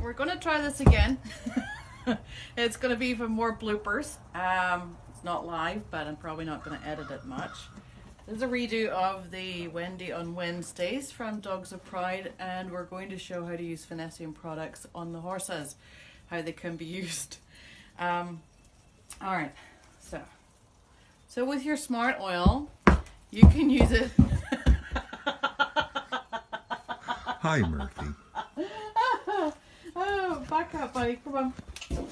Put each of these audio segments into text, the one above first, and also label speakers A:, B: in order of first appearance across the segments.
A: we're going to try this again. It's going to be even more bloopers. It's not live, but I'm probably not going to edit it much. This is a redo of the Wendy on Wednesdays from Dogs of Pride, and we're going to show how to use Finnessiam products on the horses, how they can be used. Alright, so with your smart oil, you can use it.
B: Hi, Murphy.
A: Oh, back up, buddy. Come on.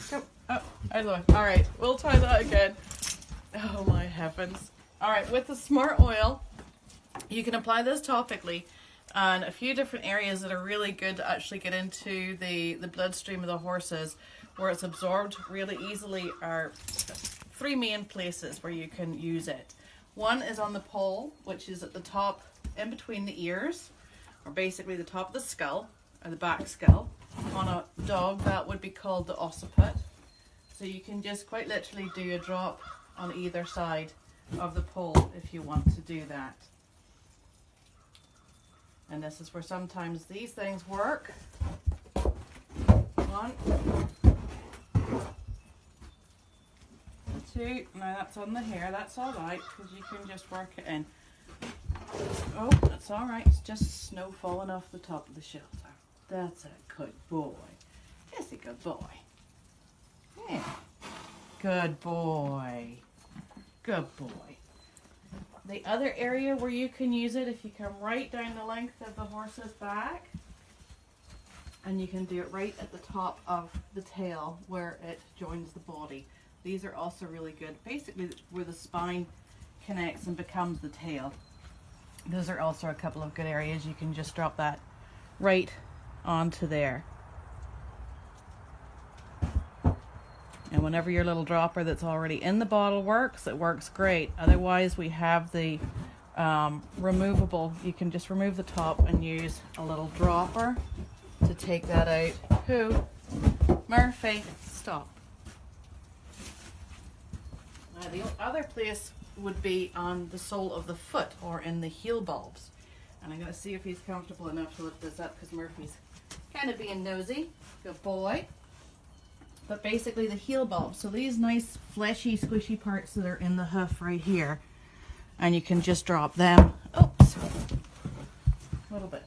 A: Come. Oh, out of the way. Alright, we'll try that again. Oh my heavens. Alright, with the smart oil, you can apply this topically on a few different areas that are really good to actually get into the bloodstream of the horses, where it's absorbed really easily. Are three main places where you can use it. One is on the poll, which is at the top in between the ears, or basically the top of the skull, or the back skull. On a dog, that would be called the occiput. So you can just quite literally do a drop on either side of the pole if you want to do that. And this is where sometimes these things work. One, two. Now that's on the hair, that's alright, because you can just work it in. Oh, that's alright, it's just snow falling off the top of the shelter. That's a good boy. That's a good boy. Yeah. Good boy. Good boy. The other area where you can use it, if you come right down the length of the horse's back, and you can do it right at the top of the tail where it joins the body. These are also really good. Basically where the spine connects and becomes the tail. Those are also a couple of good areas. You can just drop that right onto there. And whenever your little dropper that's already in the bottle works, it works great. Otherwise, we have the removable. You can just remove the top and use a little dropper to take that out. Who? Murphy, stop. Now, the other place would be on the sole of the foot or in the heel bulbs. And I'm going to see if he's comfortable enough to lift this up, because Murphy's kind of being nosy. Good boy. But basically the heel bulbs, so these nice fleshy squishy parts that are in the hoof right here, and you can just drop them, oops, a little bit.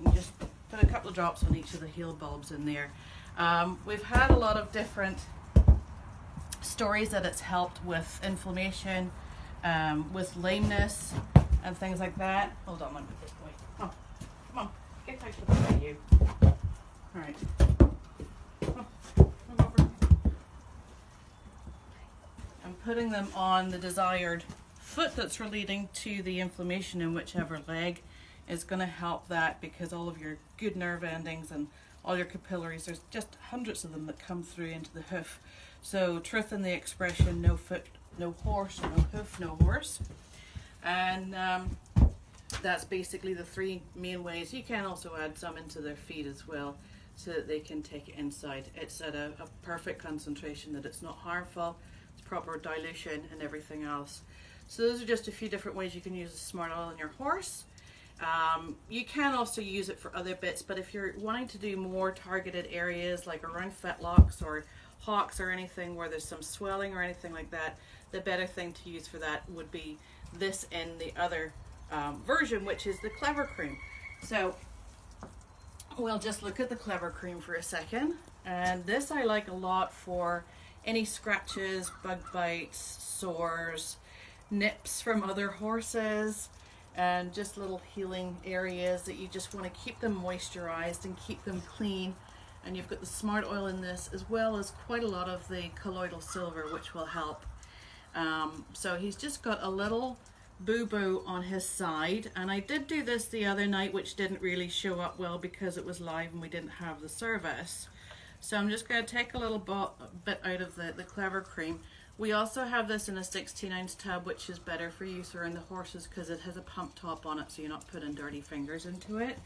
A: You just put a couple of drops on each of the heel bulbs in there. We've had a lot of different stories that it's helped with inflammation, with lameness and things like that. Hold on, let me take away. Oh, come on, get out of the way, you. All right. I'm putting them on the desired foot that's relating to the inflammation in whichever leg is going to help that, because all of your good nerve endings and all your capillaries, there's just hundreds of them that come through into the hoof. So truth in the expression, no foot, no horse, no hoof, no horse. And that's basically the three main ways. You can also add some into their feet as well, so that they can take it inside. It's at a perfect concentration, that it's not harmful, it's proper dilution and everything else. So those are just a few different ways you can use the smart oil on your horse. You can also use it for other bits, but if you're wanting to do more targeted areas like around fetlocks or hocks or anything where there's some swelling or anything like that, the better thing to use for that would be this in the other version, which is the Clever Cream. So we'll just look at the Clever Cream for a second. And this I like a lot for any scratches, bug bites, sores, nips from other horses, and just little healing areas that you just want to keep them moisturized and keep them clean. And you've got the smart oil in this, as well as quite a lot of the colloidal silver, which will help. So he's just got a little boo-boo on his side, and I did do this the other night, which didn't really show up well because it was live and we didn't have the service. So I'm just going to take a little bit out of the Clever Cream. We also have this in a 16-ounce tub, which is better for use around the horses because it has a pump top on it, so you're not putting dirty fingers into it.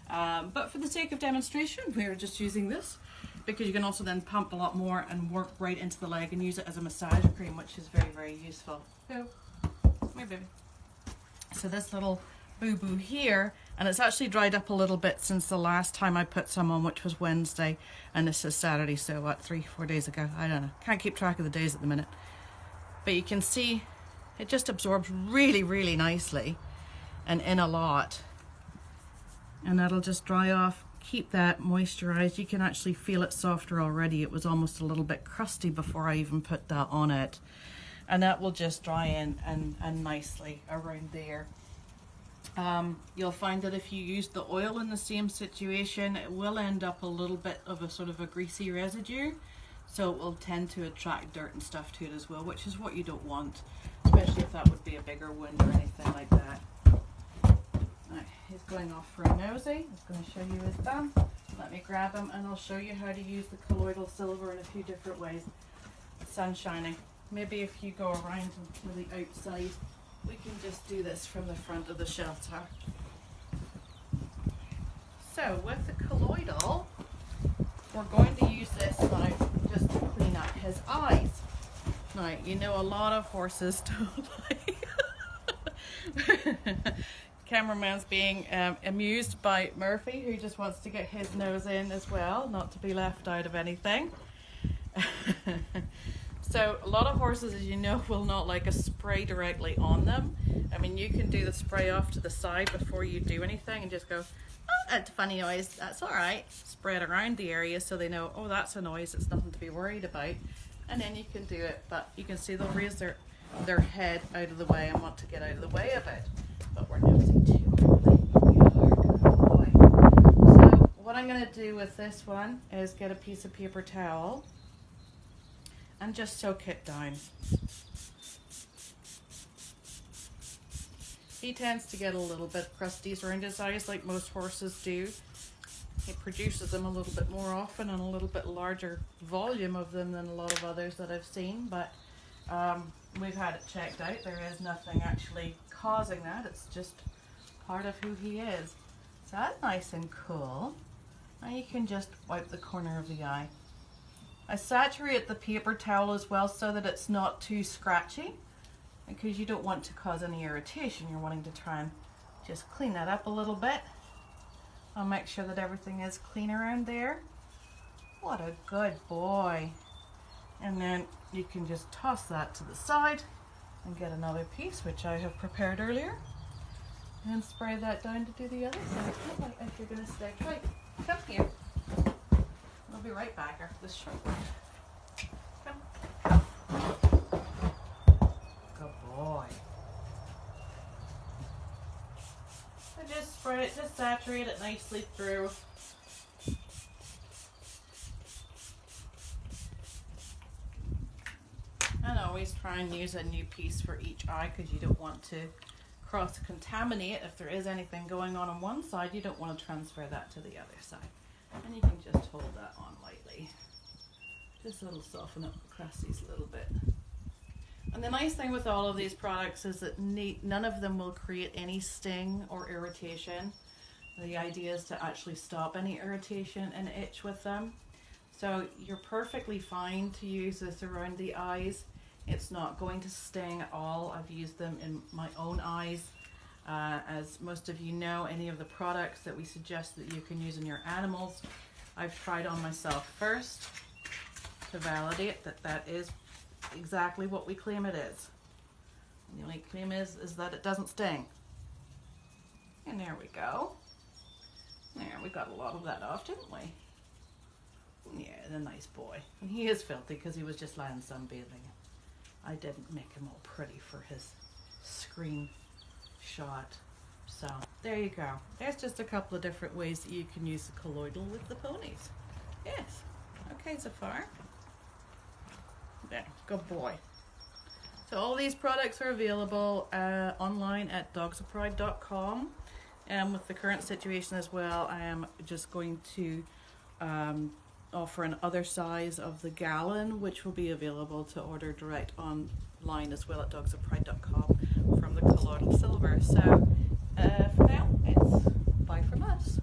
A: But for the sake of demonstration, we're just using this, because you can also then pump a lot more and work right into the leg and use it as a massage cream, which is very, very useful. So, come here, baby. So this little boo-boo here, And it's actually dried up a little bit since the last time I put some on, which was Wednesday, and this is Saturday, so what, 3-4 days ago? I don't know. Can't keep track of the days at the minute. But you can see it just absorbs really, really nicely and in a lot. And that'll just dry off. Keep that moisturized. You can actually feel it softer already. It was almost a little bit crusty before I even put that on it. And that will just dry in and nicely around there. You'll find that if you use the oil in the same situation, it will end up a little bit of a sort of a greasy residue. So it will tend to attract dirt and stuff to it as well, which is what you don't want, especially if that would be a bigger wound or anything like that. Right, he's going off for a nosy. He's going to show you his done. Let me grab him and I'll show you how to use the colloidal silver in a few different ways. The sun's shining. Maybe if you go around to the outside, we can just do this from the front of the shelter. So with the colloidal, we're going to use this now just to clean up his eyes. Now, you know a lot of horses don't like... Cameraman's being amused by Murphy, who just wants to get his nose in as well, not to be left out of anything. So a lot of horses, as you know, will not like a spray directly on them. I mean, you can do the spray off to the side before you do anything and just go, oh, that's a funny noise, that's all right. Spread around the area so they know, oh, that's a noise, it's nothing to be worried about. And then you can do it, but you can see they'll raise their head out of the way and want to get out of the way of it. But we're nosing too early. So what I'm going to do with this one is get a piece of paper towel and just soak it down. He tends to get a little bit crusty around his eyes like most horses do. He produces them a little bit more often and a little bit larger volume of them than a lot of others that I've seen, but we've had it checked out. There is nothing actually causing that. It's just part of who he is. So that's nice and cool. Now you can just wipe the corner of the eye. I saturate the paper towel as well so that it's not too scratchy, because you don't want to cause any irritation. You're wanting to try and just clean that up a little bit. I'll make sure that everything is clean around there. What a good boy. And then you can just toss that to the side and get another piece, which I have prepared earlier, and spray that down to do the other side. Oh, if you're going to stay tight, come here. I'll be right back after this short one. Come. Good boy. So just spray it, just saturate it nicely through. And always try and use a new piece for each eye, because you don't want to cross-contaminate. If there is anything going on one side, you don't want to transfer that to the other side. And you can just hold that on lightly. Just a little soften up the crusties a little bit. And the nice thing with all of these products is that none of them will create any sting or irritation. The idea is to actually stop any irritation and itch with them. So you're perfectly fine to use this around the eyes. It's not going to sting at all. I've used them in my own eyes. As most of you know, any of the products that we suggest that you can use in your animals, I've tried on myself first to validate that that is exactly what we claim it is. And the only claim is that it doesn't sting. And there we go. There, we got a lot of that off, didn't we? Yeah, the nice boy. And he is filthy because he was just lying sunbathing. I didn't make him all pretty for his screen shot. So there you go. There's just a couple of different ways that you can use the colloidal with the ponies. Yes. Okay, so far. There, good boy. So all these products are available online at dogsofpride.com. And with the current situation as well, I am just going to offer an other size of the gallon, which will be available to order direct online as well at dogsofpride.com from the colloidal silver. So for now, it's bye from us.